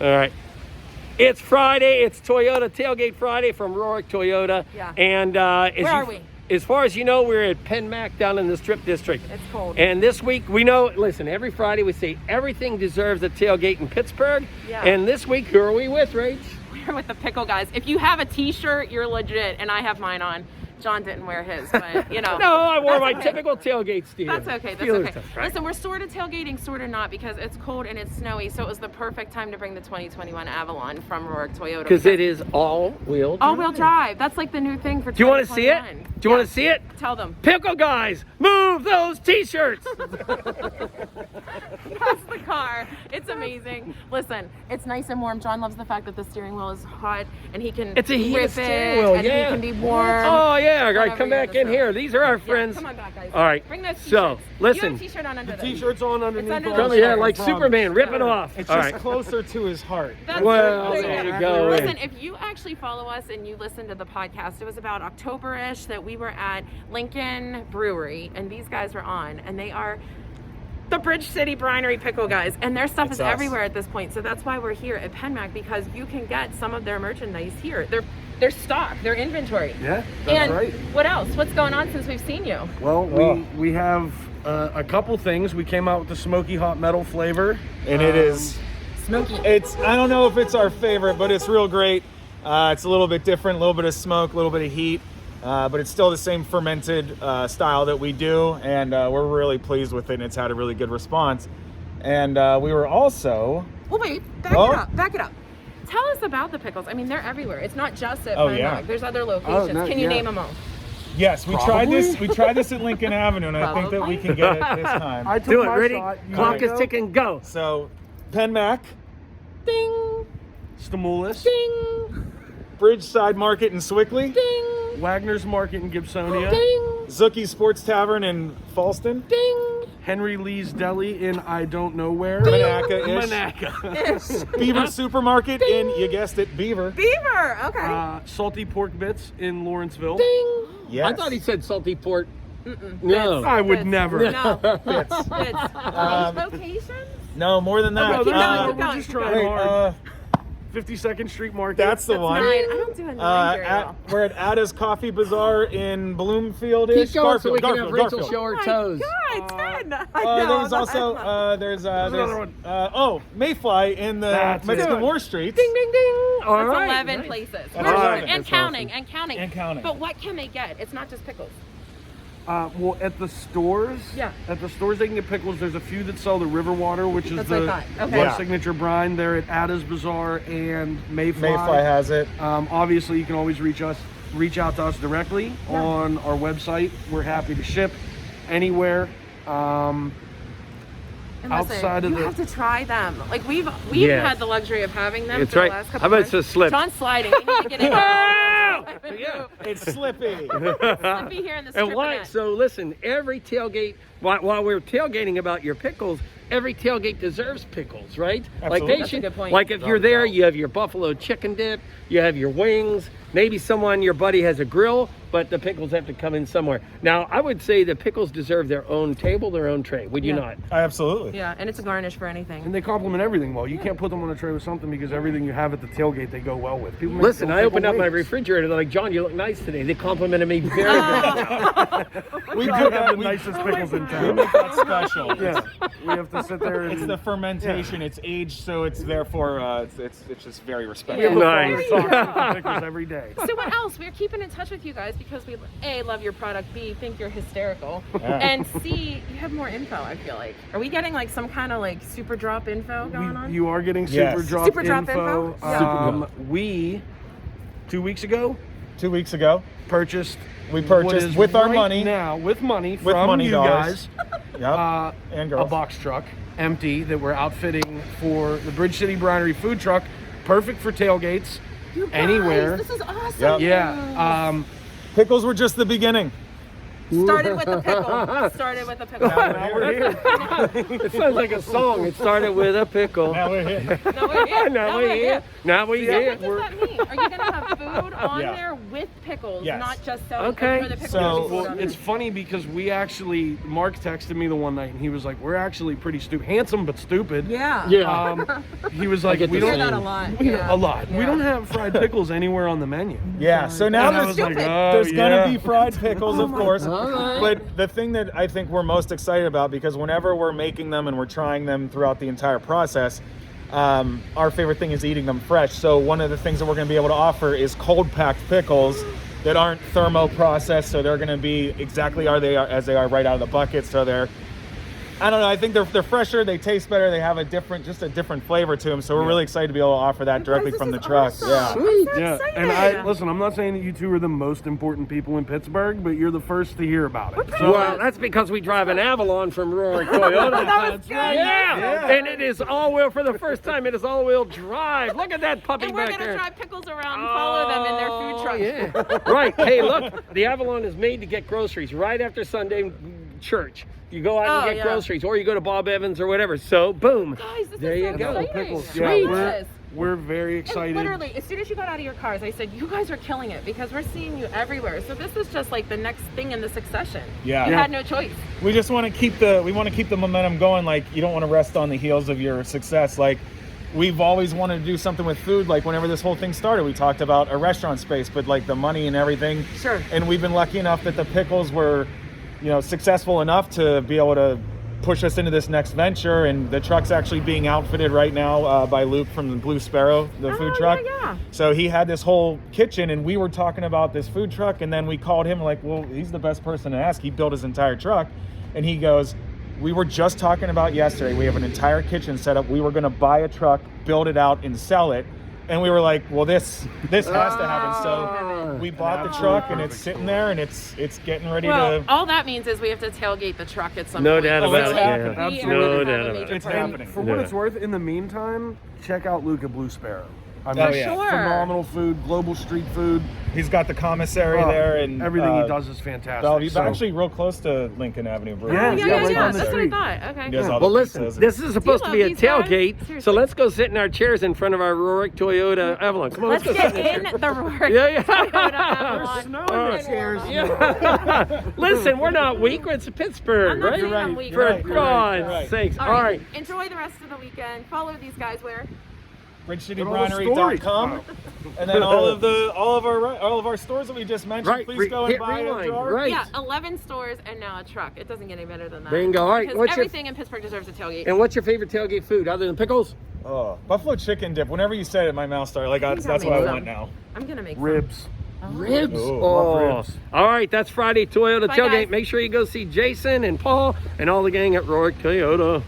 All right. It's Friday. It's Toyota Tailgate Friday from Rohrich Toyota. Yeah. And where are we? As far as you know, we're at Penn Mac down in the Strip District. It's cold. And this week, we know, listen, every Friday we say everything deserves a tailgate in Pittsburgh. Yeah. And this week, who are we with, Rach? We're with the Pickle guys. If you have a t-shirt, you're legit, and I have mine on. John didn't wear his, but you know. No, I wore my okay. typical tailgate Steve. That's okay, that's Steelers okay. stuff, right? Listen, we're sort of tailgating, sort of not, because it's cold and it's snowy, so it was the perfect time to bring the 2021 Avalon from Rohrich Toyota. Because it is all-wheel drive. All-wheel drive. That's like the new thing for 2021. Do you want to see it? Do you want to see it? Tell them. Pickle guys, move those t-shirts. That's the car. It's amazing. Listen, it's nice and warm. John loves the fact that the steering wheel is hot and he can It's a heated rip steering it weel, and yeah. he can be warm. Oh yeah, all right, Whatever come you're back in into. here. These are our Yeah, friends. come on back, guys. All right. Bring those t-shirts. So, listen. You have a t-shirt on under there. T-shirt's on underneath. under all the the Yeah, shirts. like Superman, rip it off. It's All just right. closer to his heart. That's Well, it. there you go. Listen, if you actually follow us and you listen to the podcast, it was about October-ish that we were at Lincoln Brewery, and these guys were on, and they are the Bridge City Brinery Pickle guys, and their stuff is us. everywhere at this point. So that's why we're here at Penn Mac, because you can get some of their merchandise here. Their stock, their inventory. Yeah, that's And right. what else? What's going on since we've seen you? Well, we have a couple things. We came out with the smoky hot metal flavor. And it is Smoky. I don't know if it's our favorite, but it's real great. It's a little bit different, a little bit of smoke, a little bit of heat, but it's still the same fermented style that we do, and we're really pleased with it, and it's had a really good response. And we were also... Oh wait, back it up. Tell us about the pickles. I mean, they're everywhere. It's not just at Penn Mac. There's other locations. no, Can you yeah. name them all? Yes, we tried this at Lincoln Avenue, and I think that we can get it this time. I took Do it, my ready? shot. You Clock ready is to go? ticking, go. So, Penn Mac, Ding, Stimulus, ding, Bridge Side Market in Swickley, ding, Wagner's Market in Gibsonia, ding, Zucchi's Sports Tavern in Falston, ding. Henry Lee's Deli in I don't know where. Monaca-ish. Monaca. Beaver Supermarket in, you guessed it, Beaver. Beaver. Okay. Salty Pork Bits in Lawrenceville. Ding. Yes. I thought he said salty port. No. I would Bits. never. No. Bits. Bits. Locations? No, more than that. No, Keep there's going, more. keep We're just going, trying keep hard. 52nd Street Market. That's the one. Nine. I don't do a nine very well. We're at Ada's Coffee Bazaar in Bloomfield-ish. Keep going so we can have Garfield. Rachel show her Oh my toes. God, 10. I know, There's that's also excellent. there's another one. Mayfly in the That's Mexican it. War Streets. Ding, ding, ding. All That's right, 11 nice. places. That's We're- 11. And That's counting, awesome. and counting. And counting. But what can they get? It's not just pickles. Well, at the stores, Yeah. At the stores they can get pickles. There's a few that sell the river water, which is That's what I thought. Okay. our Yeah. signature brine. They're at Ada's Bazaar and Mayfly. Mayfly has it. Obviously, you can always reach out to us directly on our website. We're happy to ship anywhere. And listen, Outside of you the- have to try them. Like we've Yes. had the luxury of having them It's for right. the last How couple about months. it's a slip? John's sliding. We need to get in. Yeah. It's Slippy. Slippy here in the strip And why? net. So listen, every tailgate, while we're tailgating about your pickles, every tailgate deserves pickles, right? Absolutely. Like they That's a should, good point. like if you're there, you have your buffalo chicken dip, you have your wings, maybe your buddy has a grill, but the pickles have to come in somewhere. Now, I would say the pickles deserve their own table, their own tray. Would you Yeah. not? Absolutely. Yeah, and it's a garnish for anything. And they complement everything well. You can't put them on a tray with something because everything you have at the tailgate they go well with. People make Listen, those I opened pickle up my wings. refrigerator. They're like, John, you look nice today. They complimented me very good. We do have the nicest pickles in We town. make that special. Yeah, we have to sit there and It's the fermentation. It's aged, so it's therefore it's just very respectful. Yeah. Nice. Talk about the pickles every day. So what else? We're keeping in touch with you guys because we A, love your product, B, think you're hysterical, Yeah. and C, you have more info, I feel like. Are we getting like some kind of like super drop info going on? You are getting Yes. super drop Super drop info. info? Yeah. We 2 weeks ago 2 weeks ago, purchased. we purchased what is with our right money. now with money With from money you dollars. guys. And A girls. box truck, empty, that we're outfitting for the Bridge City Brinery food truck. Perfect for tailgates. You guys, anywhere. This is awesome. Yep. Yeah. Pickles were just the beginning. Started with a pickle. Started with a pickle. Now we're here. It sounds like a song. It started with a pickle. Now we're here. Now we're here. Now we're here. Now we're So here. what does that mean? Are you gonna have food on Yeah. there with pickles, Yes. not just so? Okay. For the pickles So- you put Well, on it's there? funny because Mark texted me the one night and he was like, we're actually pretty stupid, handsome but stupid. Yeah. Yeah. He was like, get we the don't Hear that same. a lot. We Yeah. a lot. We Yeah. don't have fried pickles anywhere on the menu. Yeah, so now And I there's, was like, stupid. oh, there's yeah. gonna be fried pickles, of course. God. But the thing that I think we're most excited about, because whenever we're making them and we're trying them throughout the entire process, our favorite thing is eating them fresh. So one of the things that we're going to be able to offer is cold packed pickles that aren't thermo processed. So they're going to be exactly as they are right out of the bucket. So they're, I don't know, I think they're fresher, they taste better, they have a different flavor to them. So we're really excited to be able to offer that directly Guys, from the this is truck. awesome. Yeah. Sweet. I'm so Yeah, excited. and listen, I'm not saying that you two are the most important people in Pittsburgh, but you're the first to hear about it. So, Well, that's because we drive an Avalon from Rohrich Toyota. That was good. Yeah. And it is all-wheel for the first time. It is all-wheel drive. Look at that puppy And we're back gonna there. drive pickles around and follow them in their food truck. Yeah. Right. Hey, look, the Avalon is made to get groceries right after Sunday church. You go out Oh, and get yeah. groceries, or you go to Bob Evans or whatever. So, boom. Guys, this There is you so go. exciting. pickles. Sweet. Yeah, we're very And excited. literally, as soon as you got out of your cars, I said, you guys are killing it because we're seeing you everywhere. So this is just like the next thing in the succession. Yeah. You Yeah. had no choice. We just want to keep the momentum going. Like, you don't want to rest on the heels of your success. Like, we've always wanted to do something with food. Like, whenever this whole thing started, we talked about a restaurant space, but like the money and everything. Sure. And we've been lucky enough that the pickles were, successful enough to be able to push us into this next venture. And the truck's actually being outfitted right now by Luke from the Blue Sparrow, the food truck. Yeah. So he had this whole kitchen, and we were talking about this food truck, and then we called him like, well, he's the best person to ask. He built his entire truck, and he goes, we were just talking about yesterday, we have an entire kitchen set up. We were going to buy a truck, build it out, and sell it. And we were like, well, this has to happen. So we bought the truck, and it's sitting there, and it's getting ready Well, to. all that means is we have to tailgate the truck at some No point. doubt Oh, about it's it. happening. Yeah. We are No gonna have doubt a about major it. It's party. happening. For what Yeah. it's worth, in the meantime, check out Luke at Blue Sparrow. I Oh, mean, yeah. Sure. phenomenal food, global street food. He's got the commissary Oh, there, and everything he does is fantastic. Bellevue, So- actually real close to Lincoln Avenue Brewery. Yeah, Oh, yeah, Yeah, yeah, right yeah. on the That's what I street. thought. Okay. He does all Well, the listen, pizzas. this is supposed to Do be you a love these guys? tailgate, so Seriously. let's go sit in our chairs in front of our Rohrich Toyota Avalon. Come on, Let's let's go get sit in the Rohrich Yeah, Toyota yeah. Avalon. snow in the And chairs. warm up. Listen, we're not weak. It's Pittsburgh, I'm not right? saying I'm weak. For You're right, God's you're right. sakes. All All right. right. Enjoy the rest of the weekend. Follow these guys where? BridgeCityBrinery.com, and then all of our stores that we just mentioned. Right, Please go and hit buy rewind, a jar. right. Yeah, 11 stores and now a truck. It doesn't get any better than that. Bingo. All right, Because what's your- everything in Pittsburgh deserves a tailgate. And what's your favorite tailgate food other than pickles? Oh, buffalo chicken dip. Whenever you said it, my mouth started like that's got what me I some. want now. I'm gonna make some. Ribs. Ribs. Ooh, Oh. love ribs. All right, that's Friday Toyota Bye, Tailgate. guys. Make sure you go see Jason and Paul and all the gang at Rohrich Toyota.